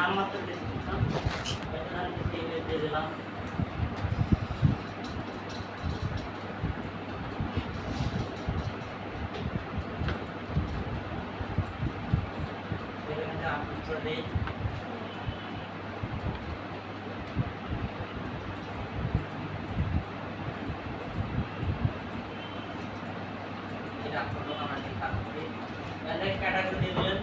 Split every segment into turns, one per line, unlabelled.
নামমাত্র ডেসক্রিপশন এখানে আমি ইমেজ দিয়ে দিলাম। এখানে আপলোড করে দিই। এটা আপলোড আমরা ঠিক কাজ করি। এখানে ক্যাটাগরি দিয়ে দিলেন।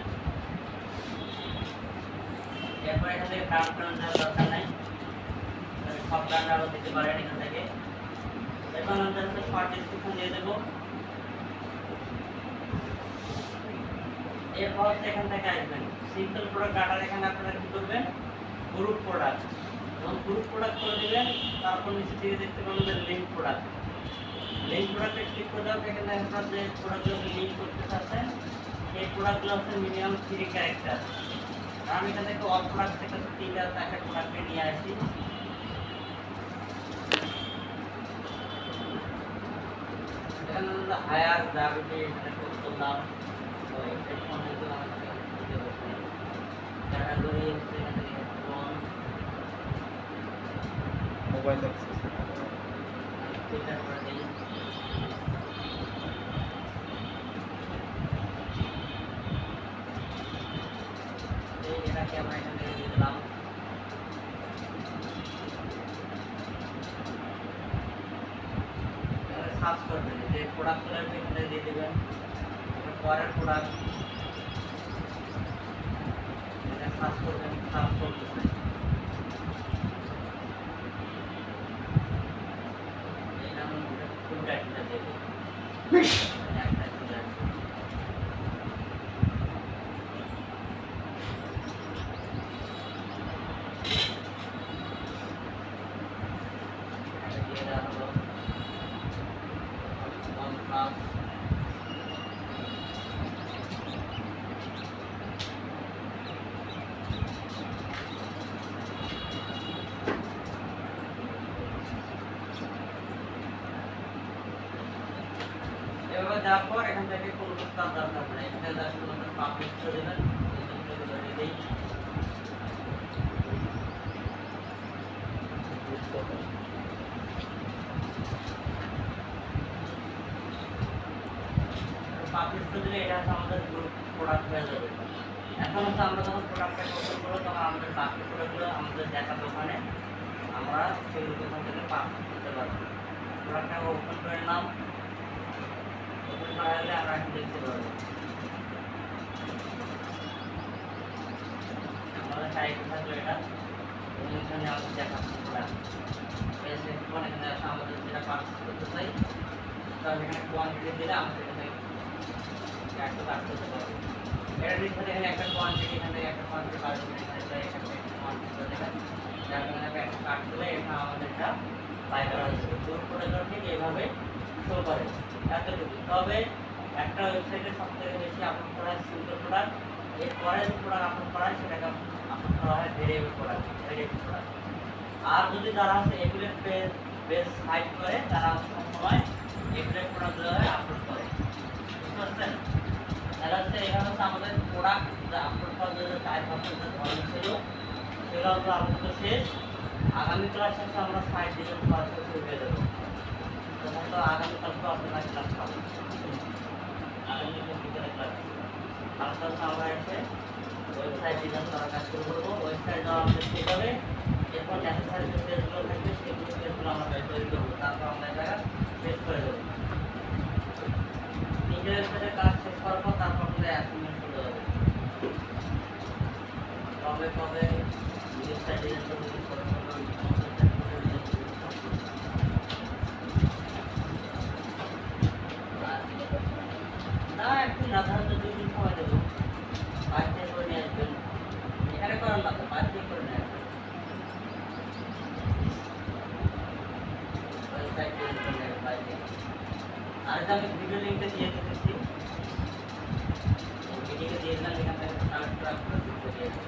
এরপর এখান থেকে ব্র্যান্ড দেওয়ার দরকার নাই, সব ব্র্যান্ড আরও দিতে পারেন এখান থেকে। এরপর আমাদের হচ্ছে শর্ট ডিসক্রিপশন দিয়ে দেবো। এরপর হচ্ছে এখান থেকে আসবেন সিম্পল প্রোডাক্ট ডাটার, এখানে আপনারা কি করবেন গ্রুপ প্রোডাক্ট, এবং গ্রুপ প্রোডাক্ট করে দিবেন। তারপর নিচে থেকে দেখতে পাবেন যে লিঙ্ক প্রোডাক্ট, লিঙ্ক প্রোডাক্টে ক্লিক করে দেওয়ার এখানে আপনারা যে প্রোডাক্টগুলো লিঙ্ক করতে চাচ্ছেন সেই প্রোডাক্টগুলো হচ্ছে মিনিমাম 3 ক্যারেক্টার। আমি এখান থেকে অল প্রোডাক্ট থেকে 3টা 4টা প্রোডাক্টে নিয়ে আসি। এখানে আমরা হায়ার গ্র্যাভিটি এখানে ক্লিক করলাম। তো এই ফোনগুলো আমাদের দিতে হবে। ক্যাটাগরি হচ্ছে এখানে ফোন,
মোবাইল অ্যাক্সেস
এটা করে দিই। এটাকে আমরা এখানে দিয়ে দিলাম। সার্চ করবেন যে প্রোডাক্টগুলো এখানে দিয়ে দিবেন। পরের প্রোডাক্ট এটা সার্চ করবেন, সার্চ করতেছে এটা আমরা ফুল টাইটেলটা দেব। একটা চলে আসবে। এটা দিয়ে দেওয়া হলো ওয়ান প্লাস। এভাবে দেওয়ার পর এখান থেকে কোনো কাজ দরকার নেই, এখানে জাস্ট শুধুমাত্র পাবলিশ করে দেবেন। এই পাবলিশ করে দিলে এটা হচ্ছে আমাদের গ্রুপ প্রোডাক্ট হয়ে যাবে। এখন হচ্ছে আমরা যখন প্রোডাক্টটাকে ওপেন করবো তখন আমাদের বাকি প্রোডাক্টগুলো আমাদের দেখা দোকানে আমরা সেগুলো দোকান থেকে পাবলিশ করতে পারবো। প্রোডাক্টটাকে ওপেন করে নিলাম। ওপেন করা হলে আমরা এখন দেখতে পারবো আমাদের টাইপ থাকবে এটা, এবং এখানে আমাদের দেখাচ্ছে প্রোডাক্ট। এখানে আসে আমাদের যেটা পারচেজ করতে চাই তার এখানে কোয়ান্টিটি দিলে আমাদের এখানে একটা কাজ করতে পারবো। এটা দিচ্ছে এখানে একটা কোয়ান্টিটি, এখানে একটা কোয়ান্টিটি বার করে এখানে একটা কোয়ান্টিটি করে দেবেন। যার কারণে একটা কাট দিলে এটা আমাদের এটা বাই করা যাবে। গ্রুপ প্রোডাক্ট ঠিক এইভাবে শো করে এতটুকু। তবে একটা ওয়েবসাইটে সবথেকে বেশি আপলোড করা হয় সিম্পল প্রোডাক্ট, এরপরে যে প্রোডাক্ট আপলোড করা হয় সেটাকে আপলোড করা হয় ভেরিয়েবল প্রোডাক্ট, ভেরিয়েবল প্রোডাক্ট। আর যদি যারা হচ্ছে এগুলোর বেস সাইট করে তারা সবসময় এগুলোর প্রোডাক্টগুলো আপলোড করে, বুঝতে পারছেন? তাহলে হচ্ছে এখানে হচ্ছে আমাদের প্রোডাক্ট যা আপলোড করার জন্য টাইপ আপলোড যে ধরন ছিল সেগুলো হচ্ছে আপাতত শেষ। আগামী ক্লাস শেষে আমরা সাইট ডিজাইন ক্লাস শুরু হয়ে যাবো। তখন তো আগামীকাল তো আপনারা ক্লাস পাবেন, আগামীকাল বিকেলে ক্লাস। তারপর হচ্ছে আমরা এসে ওয়েবসাইট ডিজাইন করার কাজ শুরু করবো। ওয়েবসাইট দেওয়া আমাদের ঠিক হবে। এরপর নেসেসারি যে পেজগুলো থাকবে সেগুলো পেজগুলো আমরা তৈরি করবো। তারপর আমরা এটা পেজ করে দেবো। নিজের ওয়েবসাইটের কাজ শেষ করার পর তারপর আমাদের অ্যাসাইনমেন্ট শুরু হবে। কবে কবে ওয়েবসাইট ডিজাইন করবো, না একদিন না, তাহলে 2 দিন সময় দেবো। বাড়িতে করে নিয়ে আসবেন, এখানে করেন না তো বাড়িতে করে নিয়ে আসবেন। ওয়েবসাইট ডিজাইন করে নেবেন বাড়িতে। আর এটা আমি ভিডিও লিঙ্কটা দিয়ে দিতেছি, ভিডিওকে দিয়ে দিলাম। এখান থেকে সার্চ করে আপনারা ভিডিও দিয়ে দেবেন।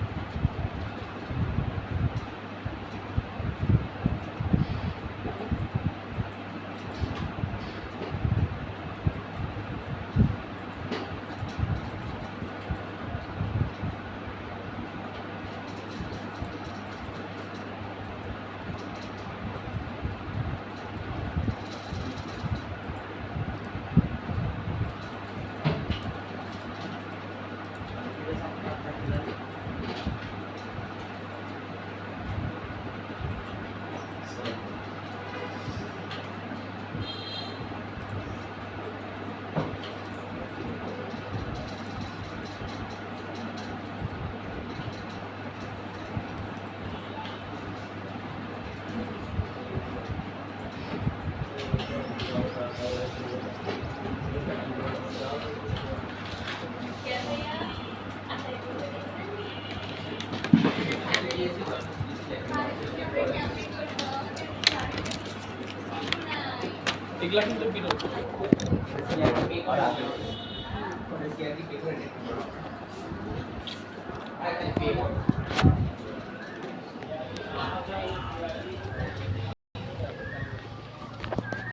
এগুলা কিন্তু বিরল।
পে করা আছে পে করে